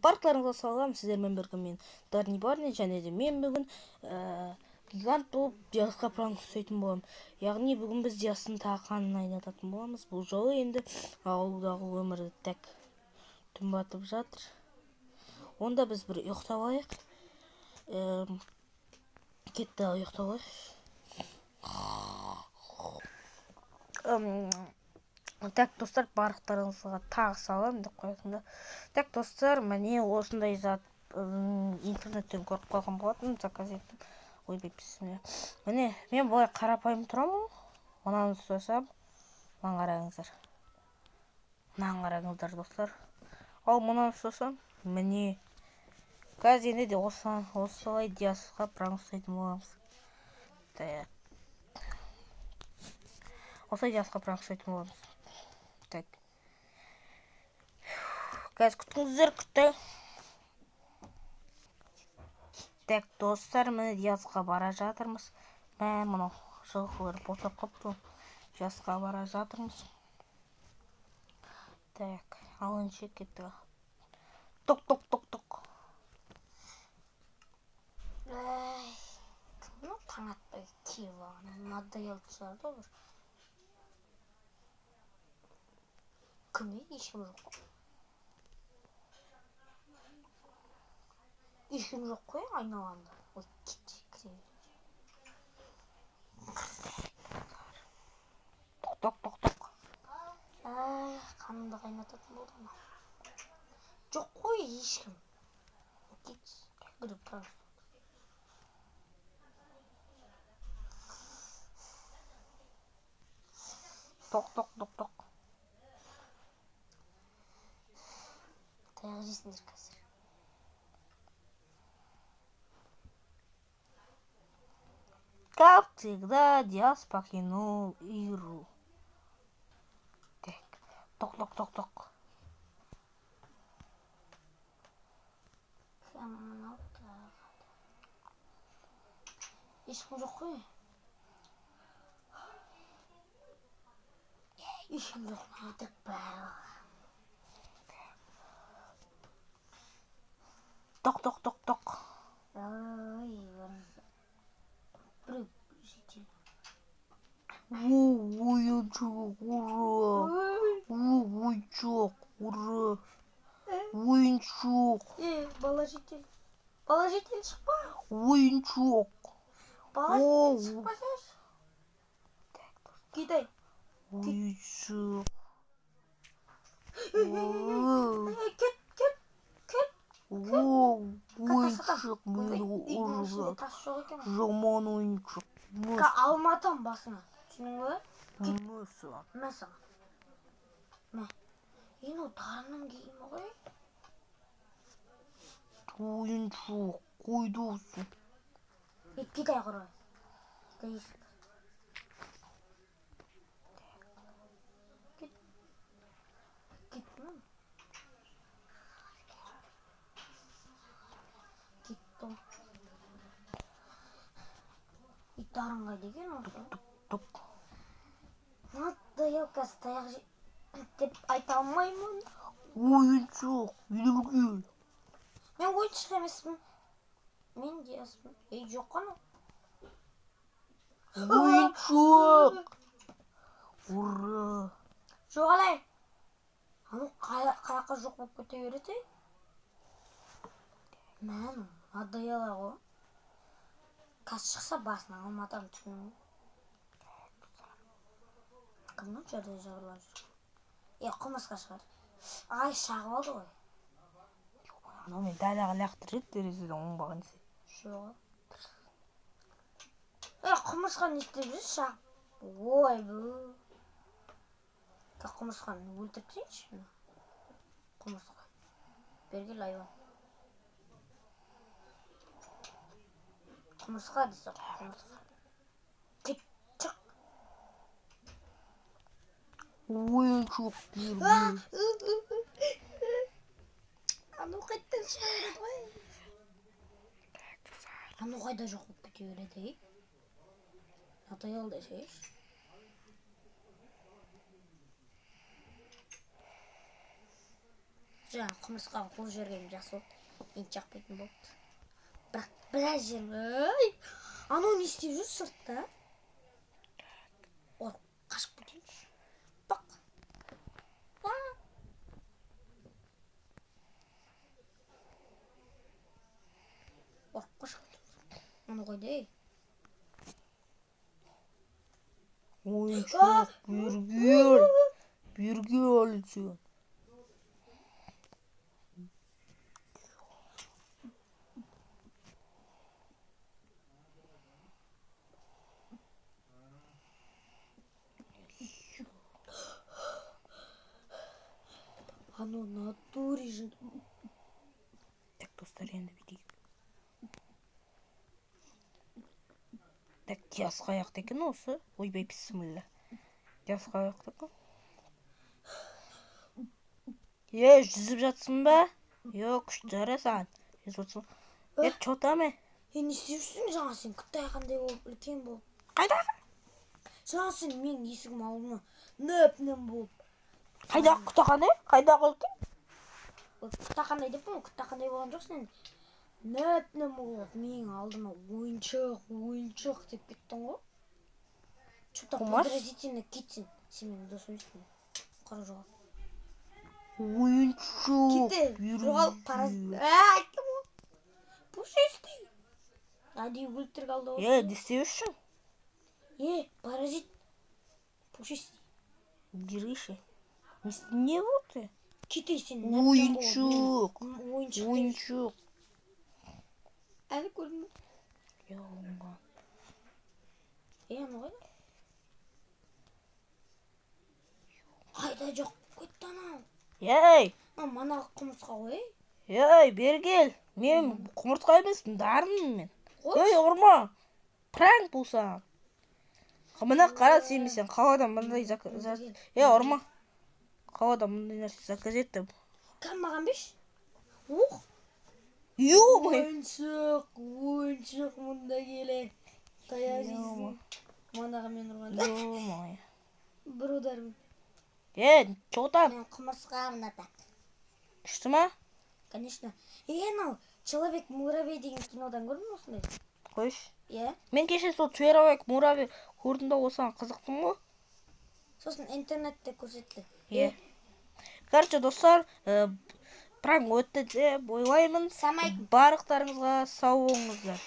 Паркларыңызға салам, сіздермен бірге мен Дарни Барни, және де мен бүгін гигант болып Диасқа пранк жасайтын боламын. Яғни бүгін біз Диастың тақанын айнататын боламыз. Бұл жолы енді ауылдағы өмірі тәк түн батып жатыр. Онда біз бір ұйықтап алайық. Кетті ұйықтап алайық. Так, достар, барықтарыңызға тағы салам деп қоятында. Так, достар, міне осындай зат интернеттен көріп қалған болатын, заказ еттім. Ойбай, міне, мен былай қарапайым тұрамын. Мынаны ұстасам, мынаны қараңыздар, достар. Ал мынаны ұстасам, міне. Қазір енді де осылай Диасқа пранк жасайтын боламыз. Осылай Диасқа пранк жасайтын боламыз. Так. Қазір күтіңіздер, Так, достар, міне Диасқа бара жатырмыз. Мынау жылқылар босап қапты. Диасқа бара жатырмыз. Так, алыншы кетті. Тоқ. Кімнің таң атпай киіп алған? Надоелді шығарды олар. Кім ешкім жоқ. Ешкім жоқ қой айналғанда. Ой, кіре. Тоқ. Қанымды қайнататын болды ма? Жоқ қой ешкім. Кіріп тұрады. Тоқ. Таяқ жейсіңдер қазір. Как всегда, Диас покинул игру. Так, тоқ. Ешкім жоқ қой. Ешкім жоқ, өтірік бәрі. Тоқ. Біреу жетел. Ойыншық. Бала жетел. Бала жетел шықпа. Ойыншық. Бала жетел шықпа жаш. Кетай. Ойыншық. Кет. Ойыншық мені ұрып. Жаман ойыншық. Алматам басына. Түсінің бе? Мәсі. Ең о тарының кейімі ғой? Ойыншық. Қойды осы. Кетай құрай. Кетай ешіп. Иттарың қайда екен осы? Тоқ. Надоел қазір таяқ деп айта алмаймын. Ойыншық, үйдегі. Мен ойыншық емеспін. Мен Диаспын. Жоқ қана. Ойыншық. Ура. Жоқ алай. Қаяққа жоқ болып кете береді. Мен надоел ғой. Қас шықса басынан алматам түсінің. Кімнің жерде жағырлар жүр? Құмысқа шығар. Ай, шағып алды ғой. Анау мен дәліға ләқтір жет, дәрежеден оңбаған есе. Жоға. Құмысқан естеп жүр, шағып. Ой, бұл. Құмысқан өлтіртсенші. Құмысқа. Бергел айван. Құмырсқа десе, құмырсқа. Кет, шық. Ойыншық берді. Ану қайттан шығарады ғой. Ану қайда жоқ болып кете береді. Надоел десейш. жаңа құмырсқаға қол жібергенім жақсы болды. Енді жақпайтын болды. Бірақ біраз жер, анау не істеп жүр сыртта? Ол қашып кетейінші. Бақ. Ол қашып кетейінші. Оны қойды, ей. Ойыншық, бүйірге алып. Оно натуре же. Так, достар енді бітейік. Так, жасқа аяқты екен осы. Ойбай, бісміллә. Жасқа аяқты екен. Жүзіп жатсың ба? Күшті жарасаң. Чо там? Не істеушісің жаңа сен қытайғандай болып, үлкен болып. Қайда? Жаңа сен менің есігім алдыма нөп-нөп болып. Қайда құтақандай? Қайда қылдың? Құтақандай деп пін, құтақандай болған жоқсын енді. Нөп-нөп болып менің алдыма ойыншық деп кеттің ғой. Что-то подразительно кетсін. Сен менің досым емеспін. Қара жоғал. Ойыншық. Кетті. Жоғал паразит. Айттым ғой. Пушистый. Әдейі өлтіріп алды ғой. Не істеушің? Паразит. Пушистый. Жүргеші. Не болды? Кетесің. Ойыншық. Әлі көрдің бе? Оңған. Аны қойда? Қайда жоқ көтті анау. Манағы құмырсқа ғой? Бергел. Мен құмыртқа емеспін, дарынмын мен. Ұрма. Пранк болсаң. Мына қара сенбесең, қаладан мындай ұрма. Қаладан мындай нәрсе заказ еттім. Кәм маған беш? Ойыншық мұнда келе. Таяқ жейсің. Манаға мен ұрғанда. Бір ударым. Чо там? Мен құмырсқа мына так. Күшті ма? Конечно. Анау Человек-муравей деген кинодан көрдің бе осындай? Қойш. Мен кеше сол Человек-муравей көрдім де осыған қызықтым ғой. Сосын интернетте көрсетті. Короче, достар, пранк өтті деп ойлаймын. Барлықтарыңызға сау болыңыздар.